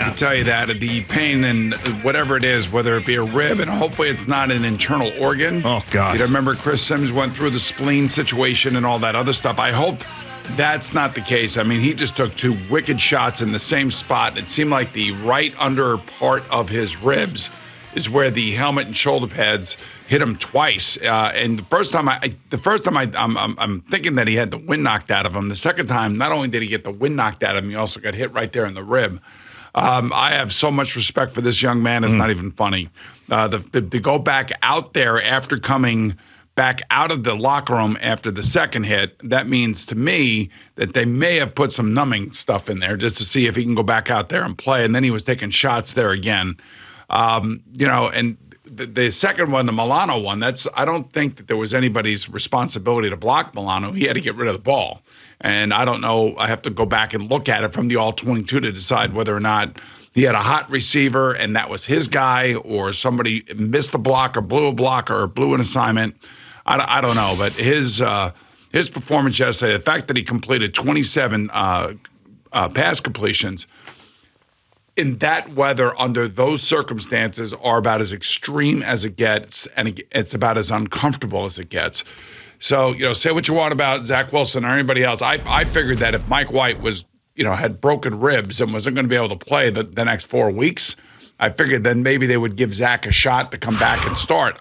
can tell you that. The pain and whatever it is, whether it be a rib, and hopefully it's not an internal organ. Oh, God. You know, remember Chris Sims went through the spleen situation and all that other stuff. I hope that's not the case. I mean, he just took 2 wicked shots in the same spot. It seemed like the right under part of his ribs is where the helmet and shoulder pads hit him twice. And the first time I'm thinking that he had the wind knocked out of him. The second time, not only did he get the wind knocked out of him, he also got hit right there in the rib. I have so much respect for this young man. It's not even funny. To go back out there after coming back out of the locker room after the second hit, that means to me that they may have put some numbing stuff in there just to see if he can go back out there and play. And then he was taking shots there again. And the second one, the Milano one, I don't think that there was anybody's responsibility to block Milano. He had to get rid of the ball. And I don't know, I have to go back and look at it from the all-22 to decide whether or not he had a hot receiver and that was his guy, or somebody missed a block or blew a block or blew an assignment. I don't know, but his performance yesterday, the fact that he completed 27 pass completions in that weather, under those circumstances, are about as extreme as it gets, and it's about as uncomfortable as it gets. So, say what you want about Zach Wilson or anybody else. I figured that if Mike White was, had broken ribs and wasn't going to be able to play the next 4 weeks, I figured then maybe they would give Zach a shot to come back and start.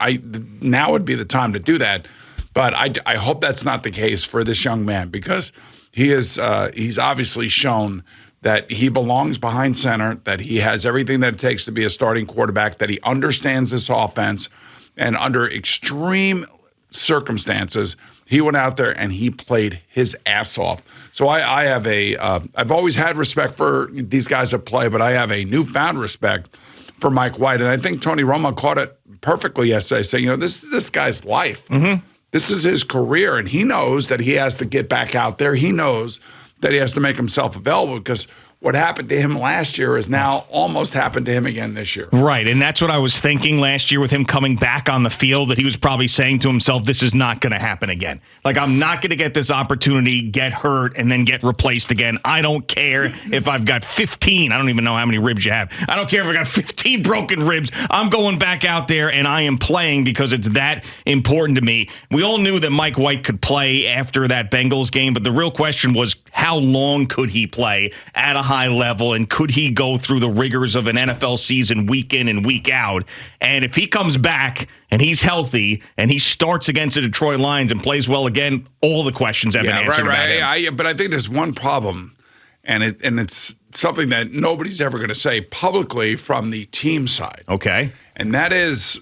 Now would be the time to do that. But I hope that's not the case for this young man, because he's obviously shown that he belongs behind center, that he has everything that it takes to be a starting quarterback, that he understands this offense, and under extreme circumstances, he went out there and he played his ass off. So I've always had respect for these guys that play, but I have a newfound respect for Mike White. And I think Tony Romo caught it perfectly yesterday, saying, this is this guy's life. Mm-hmm. This is his career, and he knows that he has to get back out there. He knows that he has to make himself available, because what happened to him last year has now almost happened to him again this year. Right, and that's what I was thinking last year with him coming back on the field, that he was probably saying to himself, this is not going to happen again. Like, I'm not going to get this opportunity, get hurt, and then get replaced again. I don't care if I've got 15. I don't even know how many ribs you have. I don't care if I got 15 broken ribs. I'm going back out there, and I am playing because it's that important to me. We all knew that Mike White could play after that Bengals game, but the real question was, how long could he play at a high level, and could he go through the rigors of an NFL season week in and week out? And if he comes back and he's healthy and he starts against the Detroit Lions and plays well again, all the questions have been answered about him. But I think there's one problem, and it's something that nobody's ever going to say publicly from the team side. Okay. And that is,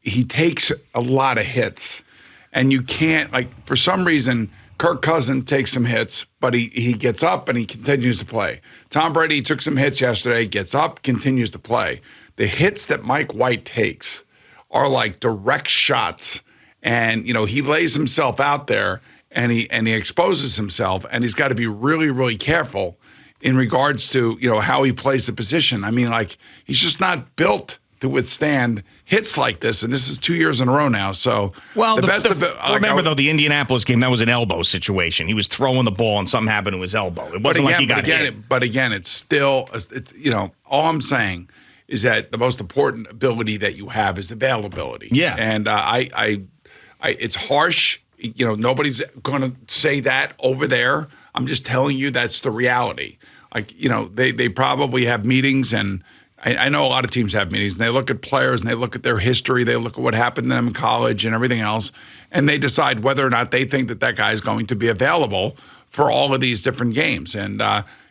he takes a lot of hits, and you can't, for some reason, Kirk Cousins takes some hits, but he gets up and he continues to play. Tom Brady took some hits yesterday, gets up, continues to play. The hits that Mike White takes are like direct shots, and he lays himself out there and he exposes himself, and he's got to be really, really careful in regards to how he plays the position. I mean, he's just not built to withstand hits like this, and this is 2 years in a row now. So, remember though, the Indianapolis game, that was an elbow situation. He was throwing the ball and something happened to his elbow. It wasn't like he got hit. But again, it's still, all I'm saying is that the most important ability that you have is availability. Yeah, and it's harsh. Nobody's going to say that over there. I'm just telling you that's the reality. They probably have meetings, and I know a lot of teams have meetings, and they look at players and they look at their history, they look at what happened to them in college and everything else, and they decide whether or not they think that guy is going to be available for all of these different games. And,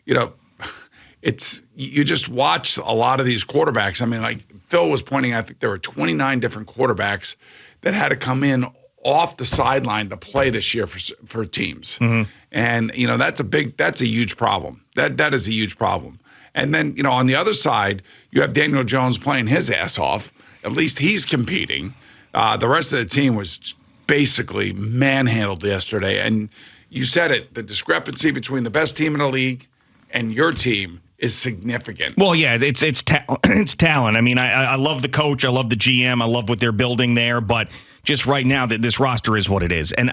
you just watch a lot of these quarterbacks. I mean, Phil was pointing out, I think there were 29 different quarterbacks that had to come in off the sideline to play this year for teams. Mm-hmm. And, that's a huge problem. That is a huge problem. And then, on the other side, you have Daniel Jones playing his ass off. At least he's competing. The rest of the team was basically manhandled yesterday. And you said it, the discrepancy between the best team in the league and your team is significant. Well, yeah, it's talent. I mean, I love the coach. I love the GM. I love what they're building there. But just right now, this roster is what it is. And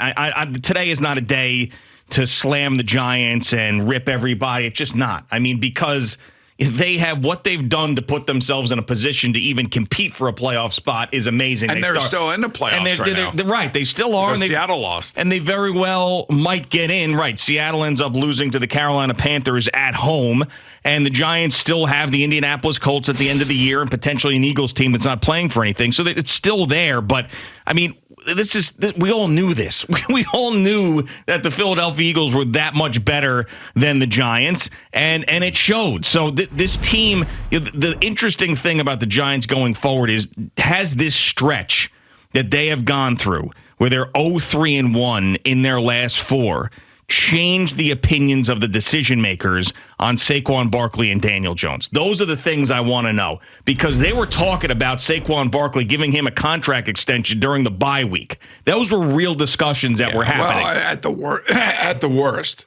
today is not a day to slam the Giants and rip everybody. It's just not. I mean, because they have what they've done to put themselves in a position to even compete for a playoff spot is amazing. And they're still in the playoffs right now. They're right. They still are. And Seattle lost. And they very well might get in. Right. Seattle ends up losing to the Carolina Panthers at home. And the Giants still have the Indianapolis Colts at the end of the year and potentially an Eagles team that's not playing for anything. So it's still there. But, I mean, we all knew this. We all knew that the Philadelphia Eagles were that much better than the Giants, and it showed. So this team, the interesting thing about the Giants going forward has this stretch that they have gone through where they're 0-3-1 in their last 4. Change the opinions of the decision makers on Saquon Barkley and Daniel Jones. Those are the things I want to know, because they were talking about Saquon Barkley giving him a contract extension during the bye week. Those were real discussions that were happening. Well, at the worst,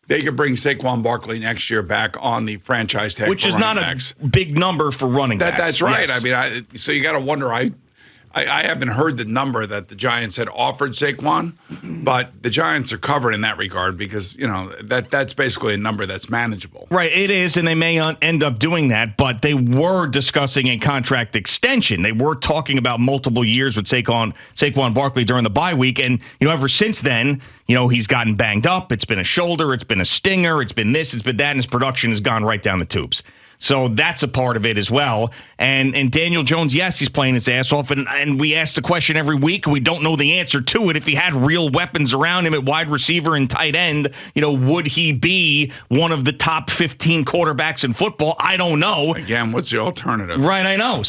they could bring Saquon Barkley next year back on the franchise tag, which is not a big number for running backs. That's right. Yes. I mean, so you got to wonder. I haven't heard the number that the Giants had offered Saquon, but the Giants are covered in that regard because, that's basically a number that's manageable. Right, it is, and they may end up doing that, but they were discussing a contract extension. They were talking about multiple years with Saquon Barkley during the bye week, and, ever since then, he's gotten banged up. It's been a shoulder, it's been a stinger, it's been this, it's been that, and his production has gone right down the tubes. So that's a part of it as well. And Daniel Jones, yes, he's playing his ass off. And we ask the question every week. We don't know the answer to it. If he had real weapons around him at wide receiver and tight end, would he be one of the top 15 quarterbacks in football? I don't know. Again, what's the alternative? Right, I know.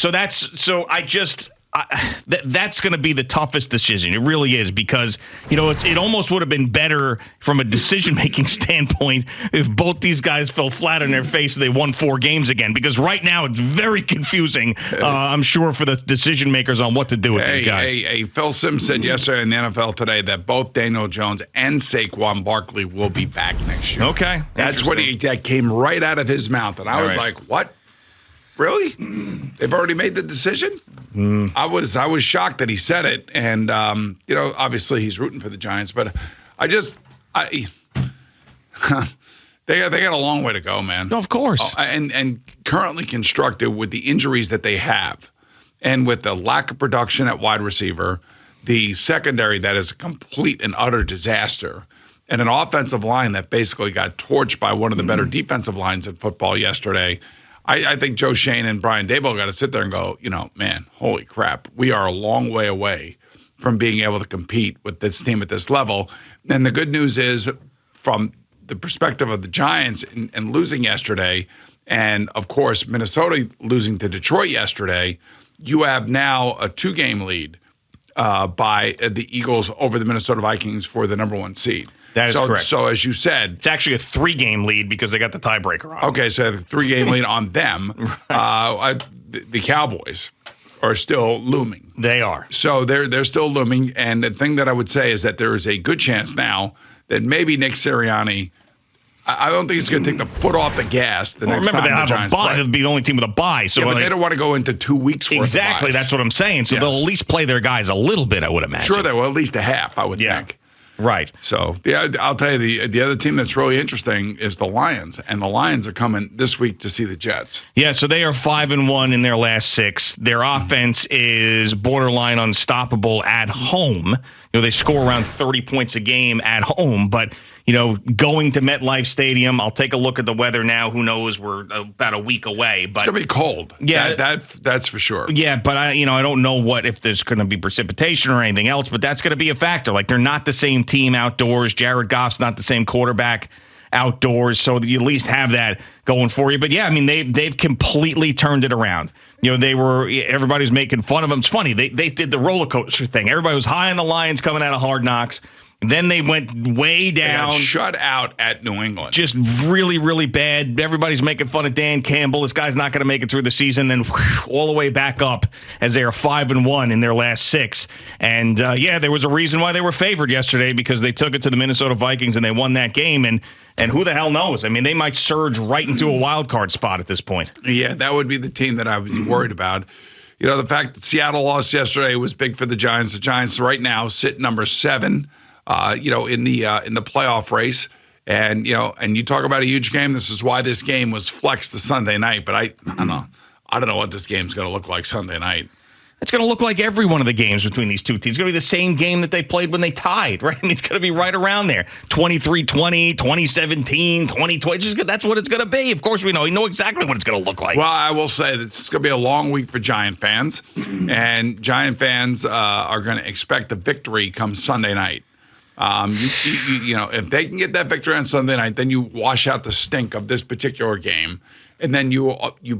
That's going to be the toughest decision. It really is, because, it almost would have been better from a decision-making standpoint if both these guys fell flat on their face and they won 4 games again, because right now it's very confusing, I'm sure, for the decision-makers on what to do with these guys. Phil Simms said yesterday in the NFL Today that both Daniel Jones and Saquon Barkley will be back next year. Okay. That's what that came right out of his mouth, and I was like, what? Really? They've already made the decision? I was shocked that he said it, and obviously he's rooting for the Giants, but they got a long way to go, man. No, of course. And currently constructed with the injuries that they have, and with the lack of production at wide receiver, the secondary that is a complete and utter disaster, and an offensive line that basically got torched by one of the better defensive lines in football yesterday. I think Joe Shane and Brian Daboll got to sit there and go, man, holy crap, we are a long way away from being able to compete with this team at this level. And the good news is, from the perspective of the Giants and losing yesterday, and of course Minnesota losing to Detroit yesterday, you have now a 2-game lead by the Eagles over the Minnesota Vikings for the number 1 seed. That is correct. So as you said, it's actually a 3-game lead because they got the tiebreaker on. Okay, so a 3-game lead on them. Right. The Cowboys are still looming. They are. So they're still looming. And the thing that I would say is that there is a good chance now that maybe Nick Sirianni, I don't think he's going to take the foot off the gas the next time the Giants play. Remember, they have a bye. They'll be the only team with a bye. So but they don't want to go into 2 weeks worth exactly, of buys. That's what I'm saying. So they'll at least play their guys a little bit, I would imagine. Sure, they will. At least a half, I would think. Right. So, I'll tell you, the other team that's really interesting is the Lions, and the Lions are coming this week to see the Jets. Yeah, so they are 5-1 in their last 6. Their offense is borderline unstoppable at home. They score around 30 points a game at home, but going to MetLife Stadium, I'll take a look at the weather now. Who knows? We're about a week away. But it's going to be cold. Yeah. That's for sure. Yeah, but I don't know if there's going to be precipitation or anything else, but that's going to be a factor. Like, they're not the same team outdoors. Jared Goff's not the same quarterback outdoors, so you at least have that going for you. But yeah, I mean, they've completely turned it around. Everybody's making fun of them. It's funny. They did the roller coaster thing. Everybody was high on the Lions coming out of Hard Knocks. Then they went way down. They got shut out at New England. Just really, really bad. Everybody's making fun of Dan Campbell. This guy's not going to make it through the season. Then all the way back up as they are 5-1 in their last 6. And there was a reason why they were favored yesterday, because they took it to the Minnesota Vikings and they won that game. And who the hell knows? I mean, they might surge right into a wild card spot at this point. Yeah, that would be the team that I would be worried about. The fact that Seattle lost yesterday was big for the Giants. The Giants right now sit number 7. In the playoff race, And, and you talk about a huge game. This is why this game was flexed to Sunday night. But I don't know. I don't know what this game's going to look like Sunday night. It's going to look like every one of the games between these two teams. It's going to be the same game that they played when they tied, right? I mean, it's going to be right around there. 23-20, 2017, 2020. That's what it's going to be. Of course, we know exactly what it's going to look like. Well, I will say that it's going to be a long week for Giant fans. And Giant fans are going to expect a victory come Sunday night. If they can get that victory on Sunday night, then you wash out the stink of this particular game. And then you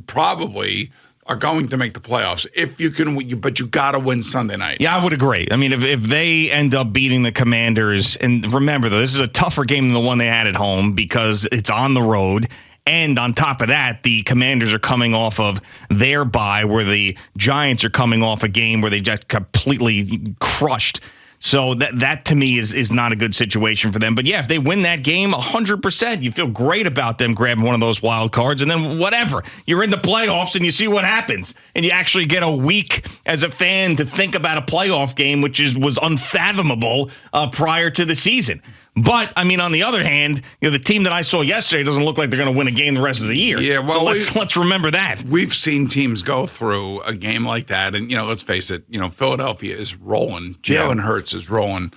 probably are going to make the playoffs if you can, but you got to win Sunday night. Yeah, I would agree. I mean, if they end up beating the Commanders, and remember, though, this is a tougher game than the one they had at home because it's on the road. And on top of that, the Commanders are coming off of their bye, where the Giants are coming off a game where they just completely crushed. So that to me is not a good situation for them. But yeah, if they win that game 100%, you feel great about them grabbing one of those wild cards. And then whatever, you're in the playoffs and you see what happens. And you actually get a week as a fan to think about a playoff game, which was unfathomable prior to the season. But, I mean, on the other hand, the team that I saw yesterday doesn't look like they're going to win a game the rest of the year. Yeah, well, so let's remember that. We've seen teams go through a game like that, and, let's face it, Philadelphia is rolling. Jalen Hurts is rolling.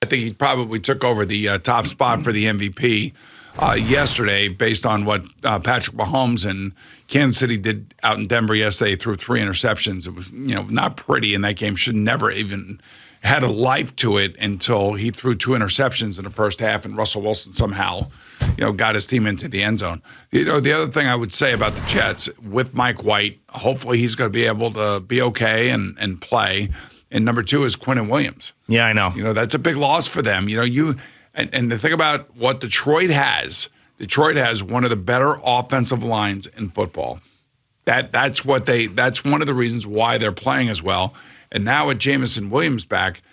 I think he probably took over the top spot for the MVP yesterday based on what Patrick Mahomes and Kansas City did out in Denver yesterday through 3 interceptions. It was, not pretty, and that game should never even had a life to it until he threw 2 interceptions in the first half, and Russell Wilson somehow, got his team into the end zone. The other thing I would say about the Jets, with Mike White, hopefully he's going to be able to be okay and play. And number 2 is Quinnen Williams. Yeah, I know. That's a big loss for them. And the thing about what Detroit has one of the better offensive lines in football. That's one of the reasons why they're playing as well. And now with Jamison Williams back,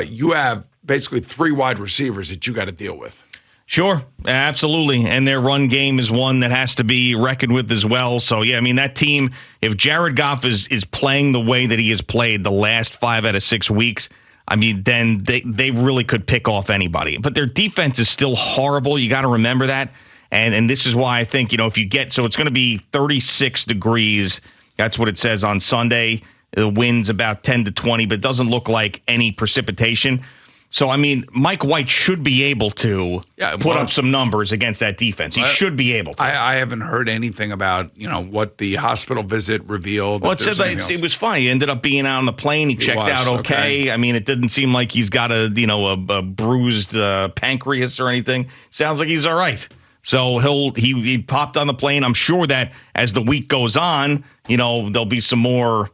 you have basically 3 wide receivers that you got to deal with. Sure, absolutely. And their run game is one that has to be reckoned with as well. So, yeah, I mean, that team, if Jared Goff is playing the way that he has played the last 5 out of 6 weeks, I mean, then they really could pick off anybody. But their defense is still horrible. You got to remember that. And this is why I think, if you get, so it's going to be 36 degrees. That's what it says on Sunday. The wind's about 10 to 20, but it doesn't look like any precipitation. So, I mean, Mike White should be able to put up some numbers against that defense. He should be able to. I haven't heard anything about, what the hospital visit revealed. Well, it said that it was fine. He ended up being out on the plane. He checked out okay. I mean, it didn't seem like he's got a bruised pancreas or anything. Sounds like he's all right. So he popped on the plane. I'm sure that as the week goes on, there'll be some more,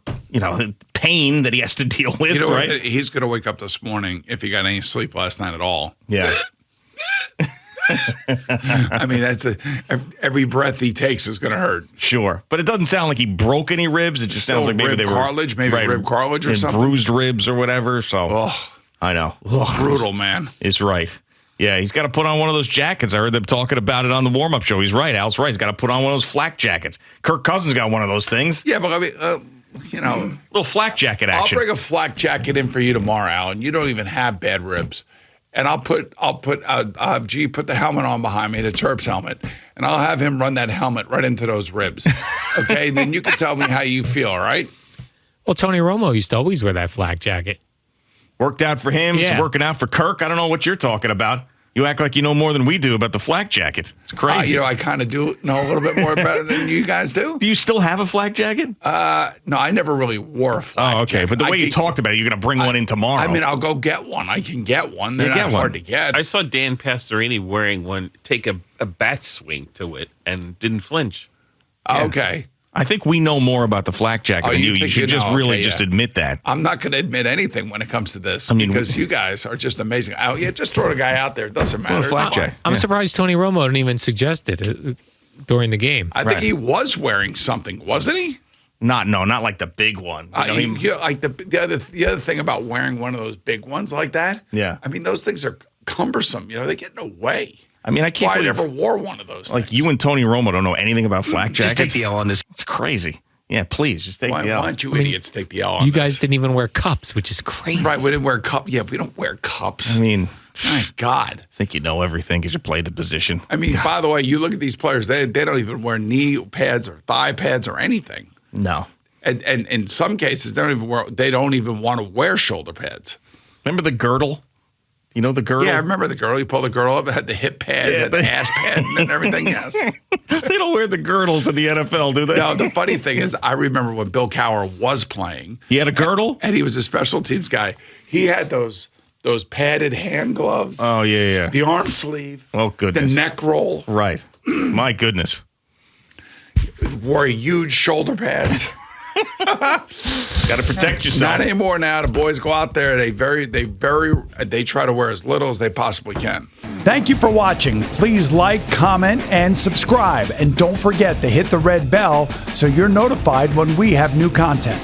pain that he has to deal with, right? He's going to wake up this morning if he got any sleep last night at all. Yeah. I mean, every breath he takes is going to hurt. Sure. But it doesn't sound like he broke any ribs. It just sounds like maybe they were cartilage, rib cartilage or something. Bruised ribs or whatever. So I know. Brutal, man. It's right. Yeah, he's got to put on one of those jackets. I heard them talking about it on the warm-up show. He's right. Al's right. He's got to put on one of those flak jackets. Kirk Cousins got one of those things. Yeah, but I mean, little flak jacket action. I'll bring a flak jacket in for you tomorrow, Al, and you don't even have bad ribs. And I'll have G put the helmet on behind me, the Terps helmet, and I'll have him run that helmet right into those ribs. Okay, and then you can tell me how you feel. All right. Well, Tony Romo used to always wear that flak jacket. Worked out for him. Yeah. It's working out for Kirk. I don't know what you're talking about. You act like you know more than we do about the flak jacket. It's crazy. I kind of do know a little bit more about it than you guys do. Do you still have a flak jacket? No, I never really wore a flak jacket. But the way you talked about it, you're going to bring one in tomorrow. I mean, I'll go get one. I can get one. They're not hard to get. I saw Dan Pastorini wearing one, take a bat swing to it, and didn't flinch. Yeah. Okay. I think we know more about the flak jacket than you. You should just just admit that. I'm not going to admit anything when it comes to this because you guys are just amazing. Just throw the guy out there. It doesn't matter. I'm surprised Tony Romo didn't even suggest it during the game. I think he was wearing something, wasn't he? Not like the big one. Like the other thing about wearing one of those big ones like that. Yeah. I mean, those things are cumbersome. They get in the way. I mean, I can't believe I never wore one of those things. You and Tony Romo don't know anything about flak jackets. Just take the L on this. It's crazy. Yeah, please, just take the L. Why don't you idiots take the L on You guys didn't even wear cups, which is crazy. Right, we didn't wear cups. Yeah, we don't wear cups. I mean, My God. I think you know everything because you played the position. I mean, by the way, you look at these players, they don't even wear knee pads or thigh pads or anything. No. And in some cases, they don't even want to wear shoulder pads. Remember the girdle? You know the girdle? Yeah, I remember the girdle. You pull the girdle up, it had the hip pad, it had the ass pad, and everything, yes. They don't wear the girdles in the NFL, do they? No, the funny thing is, I remember when Bill Cowher was playing. He had a girdle? And he was a special teams guy. He had those padded hand gloves. Oh, yeah. The arm sleeve. Oh, goodness. The neck roll. Right. My goodness. Wore huge shoulder pads. Got to protect yourself. Not anymore now. The boys go out there. They try to wear as little as they possibly can. Thank you for watching. Please like, comment, and subscribe. And don't forget to hit the red bell so you're notified when we have new content.